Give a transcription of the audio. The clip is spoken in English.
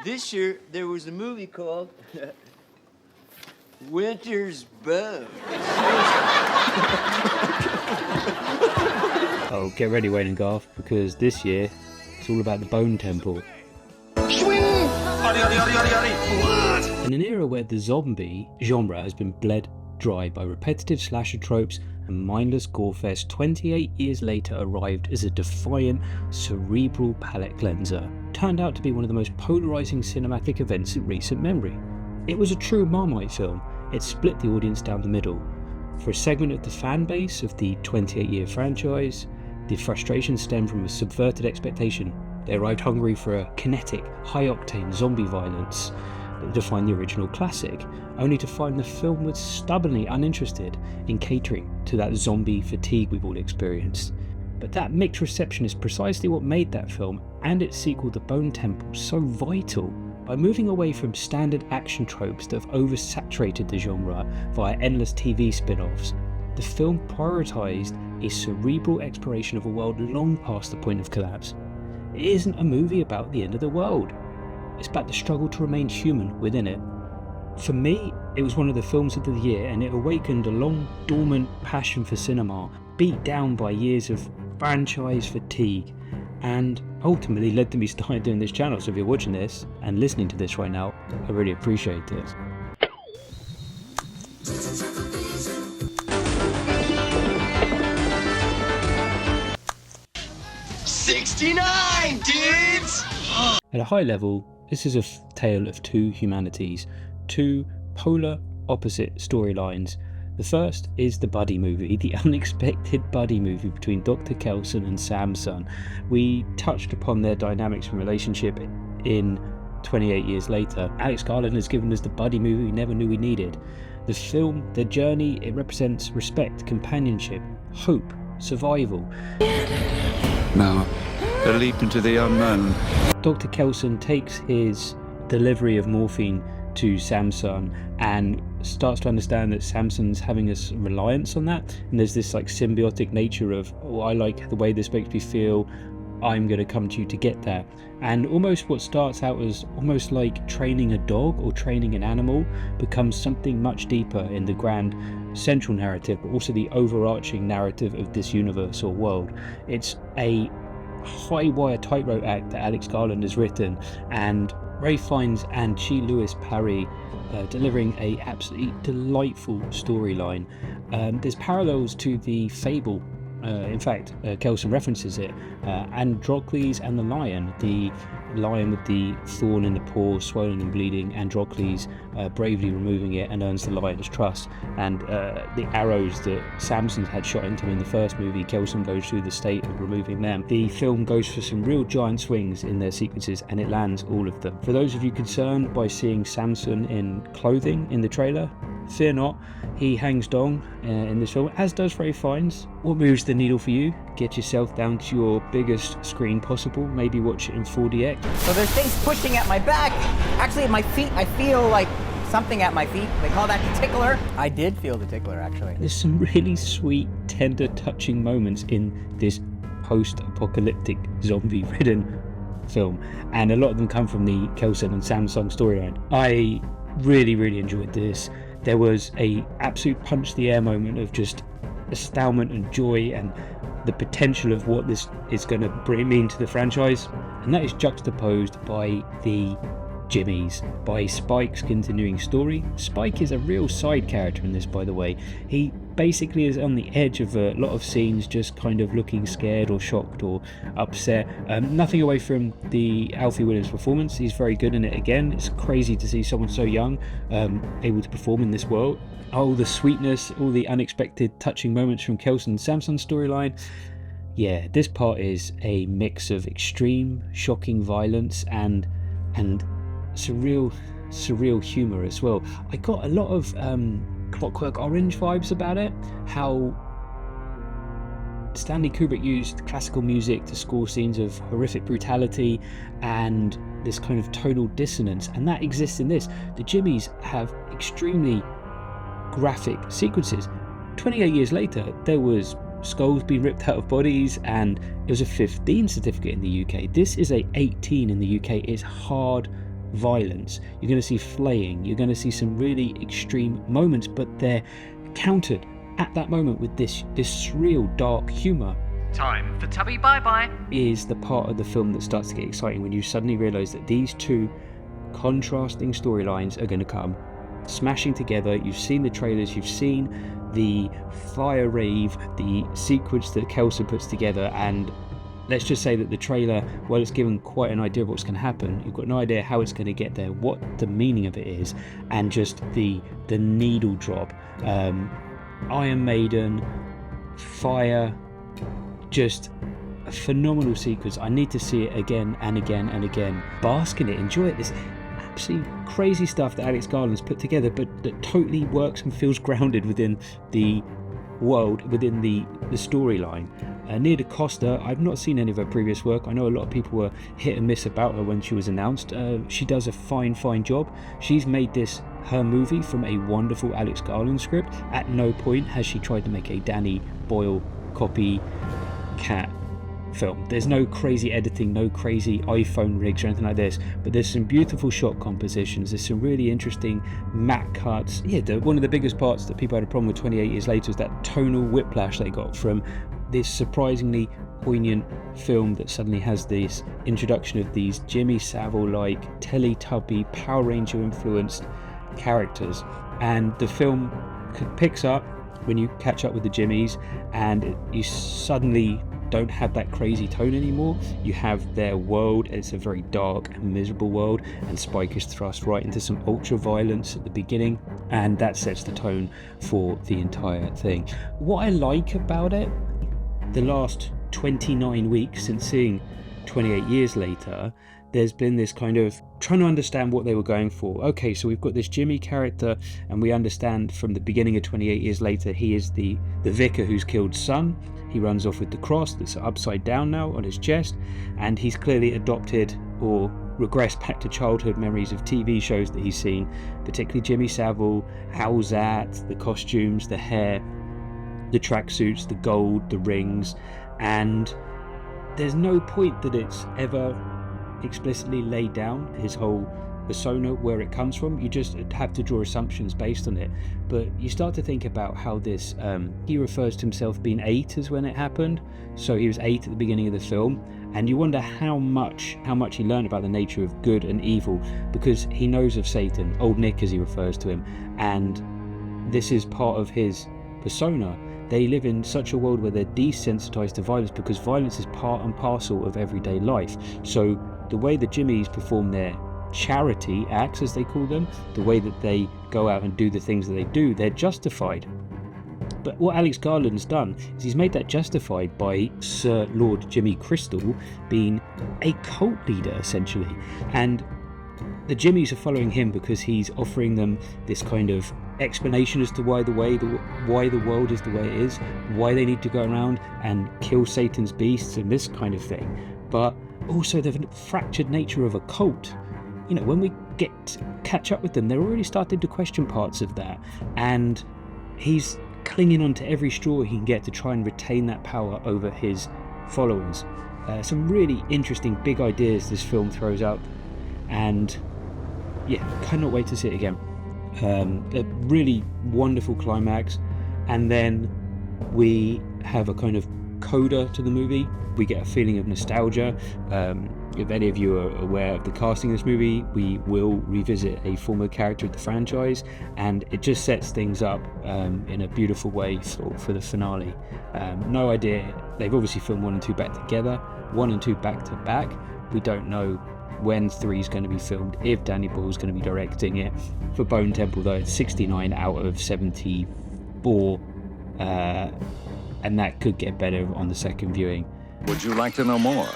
This year, there was a movie called Winter's Bone. Oh, get ready, Wayne and Garth, because this year, it's all about the Bone Temple. In an era where the zombie genre has been bled dry by repetitive slasher tropes and mindless gorefest, 28 years later arrived as a defiant, cerebral palate cleanser. Turned out to be one of the most polarising cinematic events in recent memory. It was a true Marmite film. It split the audience down the middle. For a segment of the fan base of the 28-year franchise, the frustration stemmed from a subverted expectation. They arrived hungry for a kinetic, high-octane zombie violence that defined the original classic, only to find the film was stubbornly uninterested in catering to that zombie fatigue we've all experienced. But that mixed reception is precisely what made that film and its sequel The Bone Temple so vital. By moving away from standard action tropes that have oversaturated the genre via endless TV spin-offs, the film prioritised a cerebral exploration of a world long past the point of collapse. It isn't a movie about the end of the world. It's about the struggle to remain human within it. For me, it was one of the films of the year, and it awakened a long dormant passion for cinema, beat down by years of franchise fatigue, and ultimately led to me starting doing this channel. So if you're watching this and listening to this right now, I really appreciate this. '69, dudes! At a high level, this is a tale of two humanities, two polar opposite storylines. The first is the buddy movie, the unexpected buddy movie between Dr. Kelson and Samson. We touched upon their dynamics and relationship in 28 Years Later. Alex Garland has given us the buddy movie we never knew we needed. The film, the journey, it represents respect, companionship, hope, survival. Now, a leap into the unknown. Dr. Kelson takes his delivery of morphine to Samson and starts to understand that Samson's having a reliance on that, and there's this like symbiotic nature of, oh, I like the way this makes me feel, I'm going to come to you to get that. And almost what starts out as almost like training a dog or training an animal becomes something much deeper in the grand central narrative, but also the overarching narrative of this universe or world. It's a high wire tightrope act that Alex Garland has written, and Ray Fiennes and Chi Lewis Parry delivering a absolutely delightful storyline. There's parallels to the Fable. In fact, Kelson references it. Androcles and the lion with the thorn in the paw, swollen and bleeding. Androcles bravely removing it and earns the lion's trust. And the arrows that Samson had shot into him in the first movie, Kelson goes through the state of removing them. The film goes for some real giant swings in their sequences, and it lands all of them. For those of you concerned by seeing Samson in clothing in the trailer, fear not, he hangs dong in this film, as does Ray Fiennes. What moves the needle for you? Get yourself down to your biggest screen possible, maybe watch it in 4DX. So there's things pushing at my back. Actually, at my feet, I feel like something at my feet. They call that the tickler. I did feel the tickler, actually. There's some really sweet, tender, touching moments in this post-apocalyptic, zombie-ridden film, and a lot of them come from the Kelson and Samsung storyline. I really enjoyed this. There was a absolute punch the air moment of just astoundment and joy and the potential of what this is going to mean to the franchise, and that is juxtaposed by the Jimmies, by Spike's continuing story. Spike is a real side character in this, by the way. He basically is on the edge of a lot of scenes, just kind of looking scared or shocked or upset. Nothing away from the Alfie Williams performance. He's very good in it again. It's crazy to see someone so young able to perform in this world. Oh, the sweetness, all the unexpected touching moments from Kelson and Samson's storyline. Yeah, this part is a mix of extreme, shocking violence and surreal humor as well. I got a lot of Clockwork Orange vibes about it, how Stanley Kubrick used classical music to score scenes of horrific brutality and this kind of tonal dissonance, and that exists in this. The Jimmies have extremely graphic sequences. 28 years later, there was skulls being ripped out of bodies, and it was a 15 certificate in the UK. This is a 18 in the UK. It's hard violence, you're going to see flaying, you're going to see some really extreme moments, but they're countered at that moment with this surreal dark humour. Time for Tubby Bye-Bye. Is the part of the film that starts to get exciting when you suddenly realise that these two contrasting storylines are going to come smashing together. You've seen the trailers, you've seen the fire rave, the sequence that Kelso puts together, and let's just say that the trailer, while it's given quite an idea of what's going to happen, you've got no idea how it's going to get there, what the meaning of it is, and just the needle drop. Iron Maiden, fire, just a phenomenal sequence. I need to see it again and again and again. Bask in it, enjoy it. This absolutely crazy stuff that Alex Garland's put together, but that totally works and feels grounded within the world, within the storyline. Nia DaCosta, I've not seen any of her previous work. I know a lot of people were hit and miss about her when she was announced. She does a fine job. She's made this her movie from a wonderful Alex Garland script. At no point has she tried to make a Danny Boyle copycat film. There's no crazy editing, no crazy iPhone rigs or anything like this, but there's some beautiful shot compositions, there's some really interesting matte cuts. One of the biggest parts that people had a problem with 28 years later was that tonal whiplash they got from this surprisingly poignant film that suddenly has this introduction of these Jimmy Savile-like Teletubby Power Ranger influenced characters, and the film picks up when you catch up with the Jimmies, and you suddenly don't have that crazy tone anymore. You have their world, it's a very dark and miserable world, and Spike is thrust right into some ultra violence at the beginning, and that sets the tone for the entire thing. What I like about it, the last 29 weeks since seeing 28 years later, there's been this kind of trying to understand what they were going for. Okay, so we've got this Jimmy character, and we understand from the beginning of 28 years later, he is the vicar who's killed son. He runs off with the cross that's upside down now on his chest, and he's clearly adopted or regressed back to childhood memories of TV shows that he's seen, particularly Jimmy Savile, How's That, the costumes, the hair, the tracksuits, the gold, the rings, and there's no point that it's ever explicitly laid down his whole persona, where it comes from. You just have to draw assumptions based on it, but you start to think about how this he refers to himself being 8 as when it happened, so he was 8 at the beginning of the film, and you wonder how much he learned about the nature of good and evil, because he knows of Satan, old Nick as he refers to him, and this is part of his persona. They live in such a world where they're desensitized to violence because violence is part and parcel of everyday life. So the way the Jimmies perform their charity acts, as they call them, the way that they go out and do the things that they do, they're justified. But what Alex Garland's done is he's made that justified by Sir Lord Jimmy Crystal being a cult leader, essentially. And the Jimmies are following him because he's offering them this kind of explanation as to why the world is the way it is, why they need to go around and kill Satan's beasts and this kind of thing. But also the fractured nature of a cult. You know, when we catch up with them, they're already starting to question parts of that, and he's clinging on to every straw he can get to try and retain that power over his followers. Some really interesting big ideas this film throws out, and cannot wait to see it again. A really wonderful climax, and then we have a kind of coda to the movie. We get a feeling of nostalgia. If any of you are aware of the casting of this movie, we will revisit a former character of the franchise, and it just sets things up in a beautiful way for the finale. No idea. They've obviously filmed 1 and 2 back together, 1 and 2 back to back. We don't know when 3 is going to be filmed, if Danny Boyle's going to be directing it. For Bone Temple, though, it's 69 out of 74, and that could get better on the second viewing. Would you like to know more?